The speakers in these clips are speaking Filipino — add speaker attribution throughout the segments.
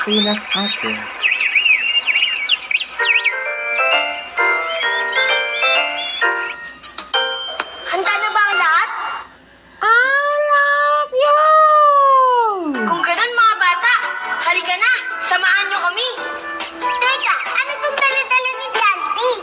Speaker 1: Christina's answer.
Speaker 2: Handa na ba ang lahat?
Speaker 1: I love you!
Speaker 2: Kung ganun mga bata, halika na, samahan niyo kami. Teka, ano itong dala-dala ni Jollibee?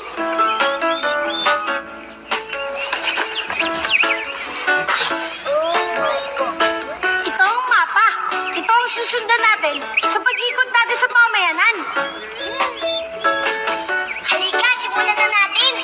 Speaker 2: Ito ang mapa. Ito ang susundan natin sa pag-ikot natin sa pamayanan. Halika, simulan na natin.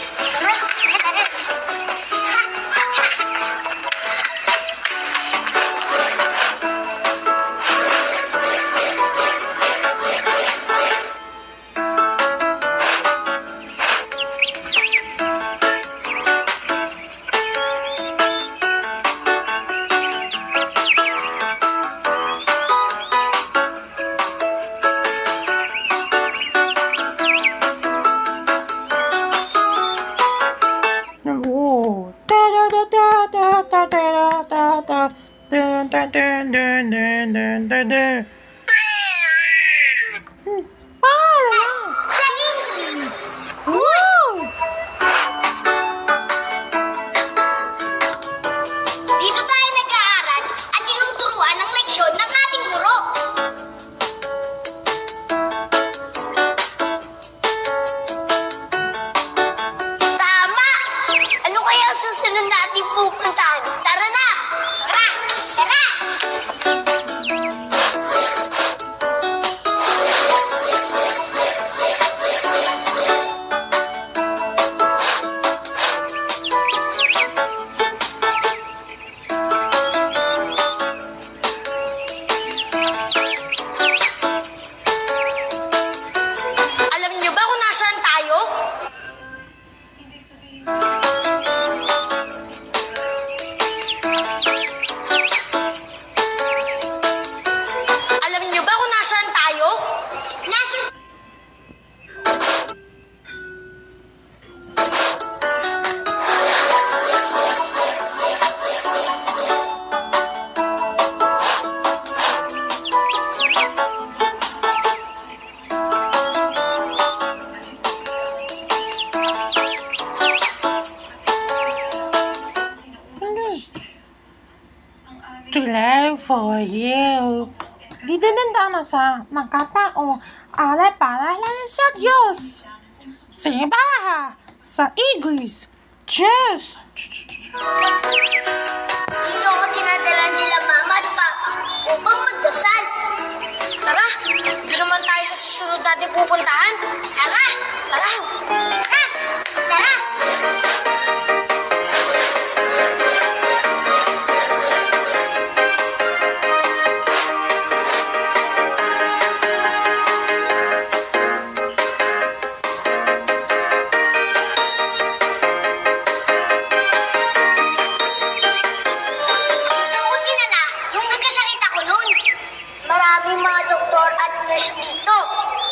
Speaker 1: Oh. Da da da da da da da da da. Dun dun dun dun dun dun dun dun. Paano?
Speaker 2: Sa English!
Speaker 1: Wow!
Speaker 2: Dito tayo nag-aaral at tinuturuan ng leksyon ng ating guro. Tama! Ano kaya ang susunod na ating pupuntahan? Tara na! Tara! Tara! Alam niyo ba kung nasaan tayo? Alam niyo ba kung nasaan tayo? Nasa...
Speaker 1: To live for you. Didinanda sa nakatao alay para lang sa Diyos. Simbaha sa Iglesia. Diyos.
Speaker 2: Dito ako tinadala nila mama at papa upang magdasal. Tara, doon naman tayo sa susunod natin pupuntahan. Tara! Tara! Tara! Tara! Dito ako dinala nung nagkasakit ako noon. Maraming mga doktor at nurse dito.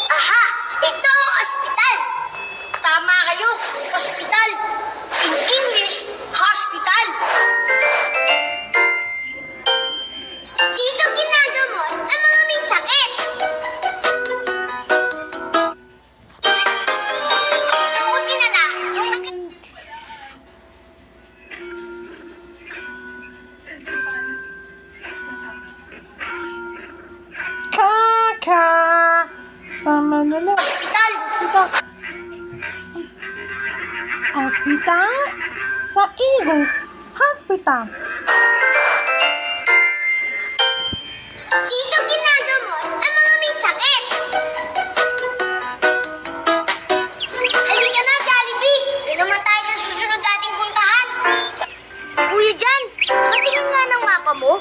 Speaker 2: Aha! Ito ang ospital! Tama kayo! Ospital! In English, hospital! Dito ginagamot ang mga may sakit. Dito ako dinala nung
Speaker 1: Kaka. Sa Manila.
Speaker 2: ospital.
Speaker 1: Hospital. Sa Iglesia. Hospital.
Speaker 2: Dito ginagamot ang mga may sakit. Halika na, Jollibee. Doon naman tayo sa susunod nating puntahan. Kuya Jan, patingin nga ng mapa mo.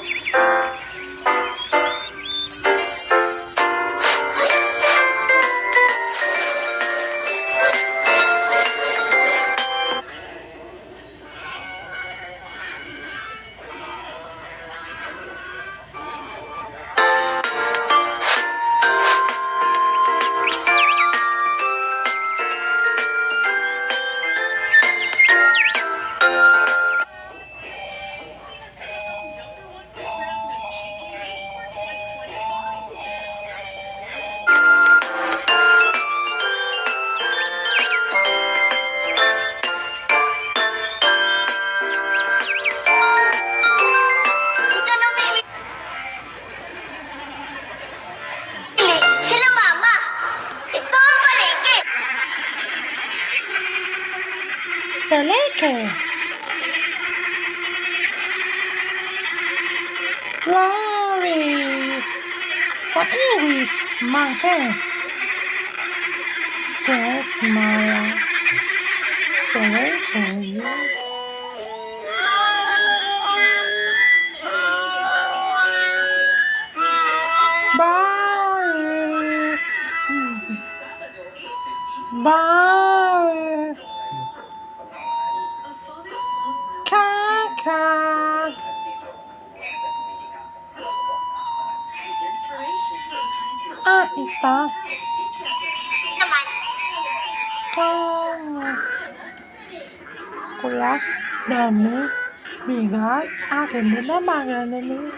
Speaker 1: Palengke. Rory. Sa English, monkey. Just smile. Wait for you. Bye. Bye. Kaka. Isa.
Speaker 2: Naman.
Speaker 1: Kuya, dami. Bigas. Akin din na mga nanin.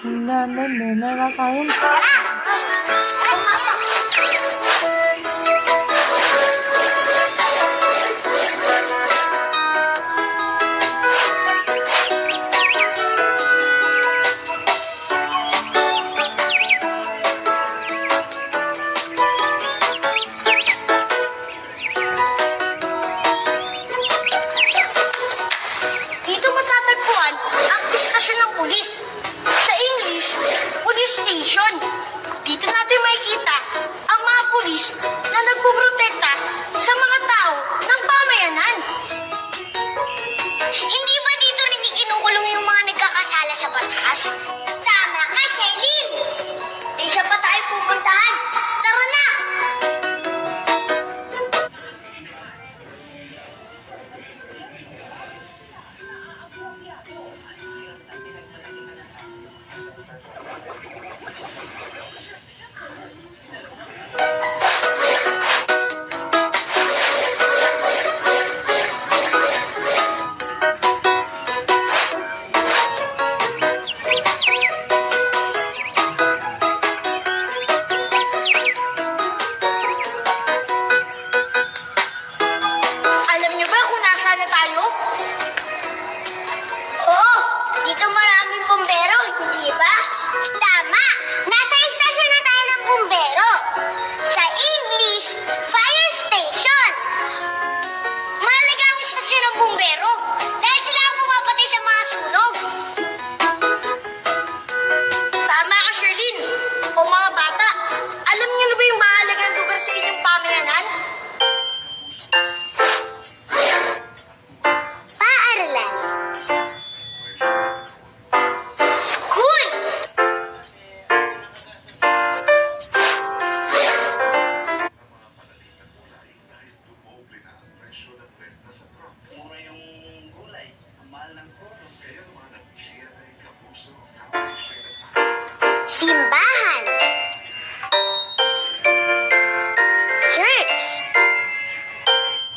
Speaker 1: Nanin na kayong.
Speaker 2: Dito matatagpuan ang istasyon ng pulis. Sa English, police station. Dito natin makikita ang mga pulis na nagpuprotekta sa mga tao ng pamayanan. Hindi ba dito rin ikinukulong yung mga nagkakasala sa batas? Tama ka, Shailene! Isa pa tayo pupuntahan. Tara na! Alam niyo ba kung nasaan na tayo? Oo, dito maraming bumbero, hindi ba? Tama! Nasa istasyon na tayo ng bumbero. Sa English, fire station. Mahalaga ang istasyon ng bumbero dahil sila ang pumapatay sa mga sunog. Tama ka, Sherlyn. O mga bata, alam niyo na ba yung mahalagang lugar sa inyong pamayanan? Paaralan. School.
Speaker 3: Dumoble na ang presyo ng renta sa truck.
Speaker 4: Mura yung gulay, ang mahal ng product.
Speaker 3: Kaya naman ang GMA Kapuso Foundation
Speaker 2: Simbahan. Church.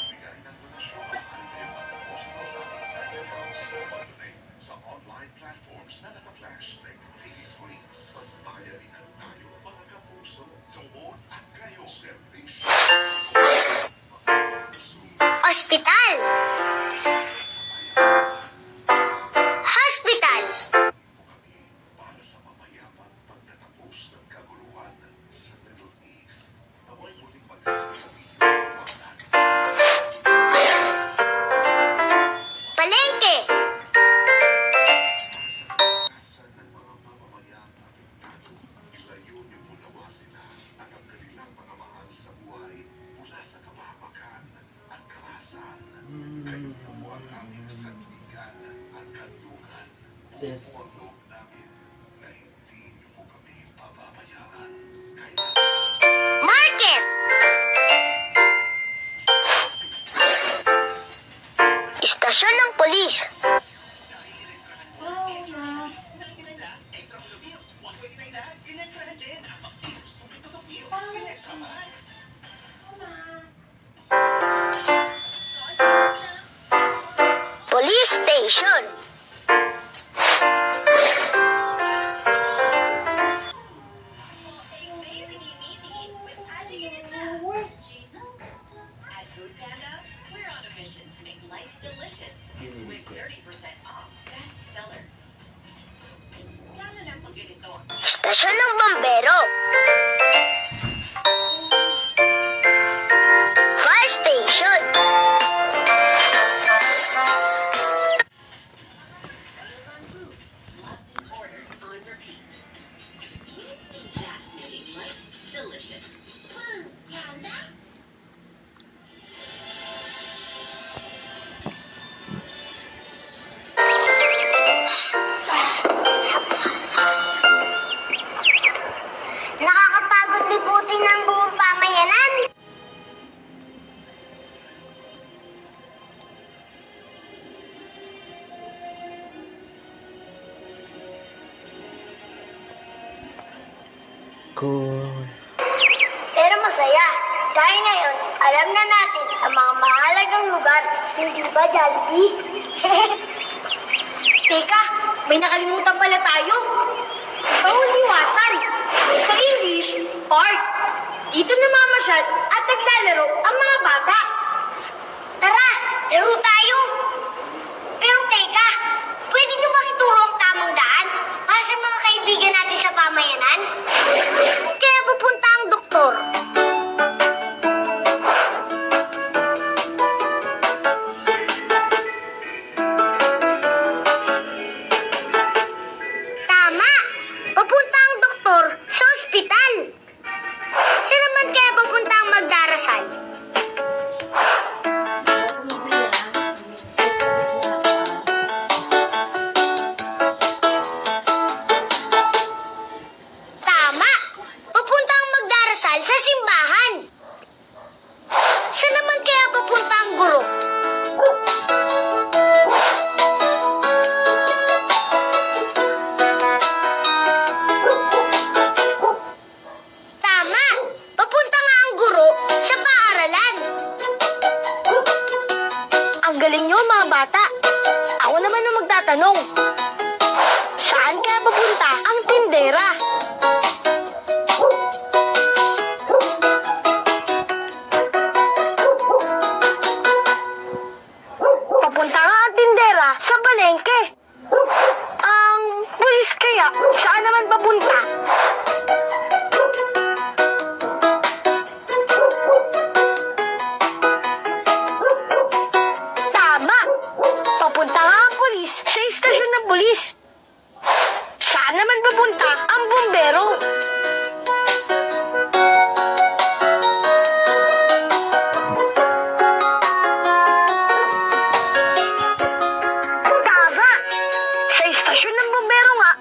Speaker 3: bigay ng donasyon ang deposito sa Tayo House Today sa online platforms na naka-flash sa inyong TV screens. Pagbayanihan tayo, mga kapuso, tuon at kayo. Servisyo.
Speaker 2: Ospital. Hospital.
Speaker 3: Kami para sa mapayapang pagtatapos ng kaguluhan sa Middle East. Naway muling magkakabi yung liwanag.
Speaker 2: Palengke.
Speaker 3: Kasan ng mga mamamayang apektado, ilayo niyo po nawa sila at ang kanilang mga mahal sa buhay mula sa kapahamakan at karahasan. Kayo po ang aming sandigan at kanlungan.
Speaker 5: Sis.
Speaker 3: Buong loob namin na hindi niyo po kami pababayaan. Kaya
Speaker 2: Market. Istasyon ng polis. Police station.
Speaker 6: At Food Panda, we're on a mission to make life delicious with 30% off best sellers. Lalo na pag ganito.
Speaker 2: Istasyon ng bombero. Fire station.
Speaker 1: cool.
Speaker 2: Pero masaya. Dahil ngayon, alam na natin ang mga mahalagang lugar. Hindi ba, Jollibee? Teka, may nakalimutan pala tayo. Pauliwasan. Sa English, park. Dito namamasyal at naglalaro ang mga bata. Tara, laro tayo. Pero teka, pwede niyo ba ituro ang tamang daan para sa mga kaibigan natin sa pamayanan? Kaya pupunta ang doktor. Tama! Papunta ang doktor sa ospital. Saan naman kaya papunta ang magdarasal? Tama! Papunta ang magdarasal sa simbahan. Saan naman kaya papunta ang guro? Tama! Papunta nga ang guro sa paaralan. Ang galing nyo, mga bata. Ako naman ang magtatanong. Saan kaya papunta ang tindera? Papunta nga ang tindera sa palengke. Pulis kaya, saan naman papunta? Tama! Papunta nga ang pulis sa istasyon ng pulis. Saan naman papunta ang bumbero? Tama! Sa istasyon ng bumbero nga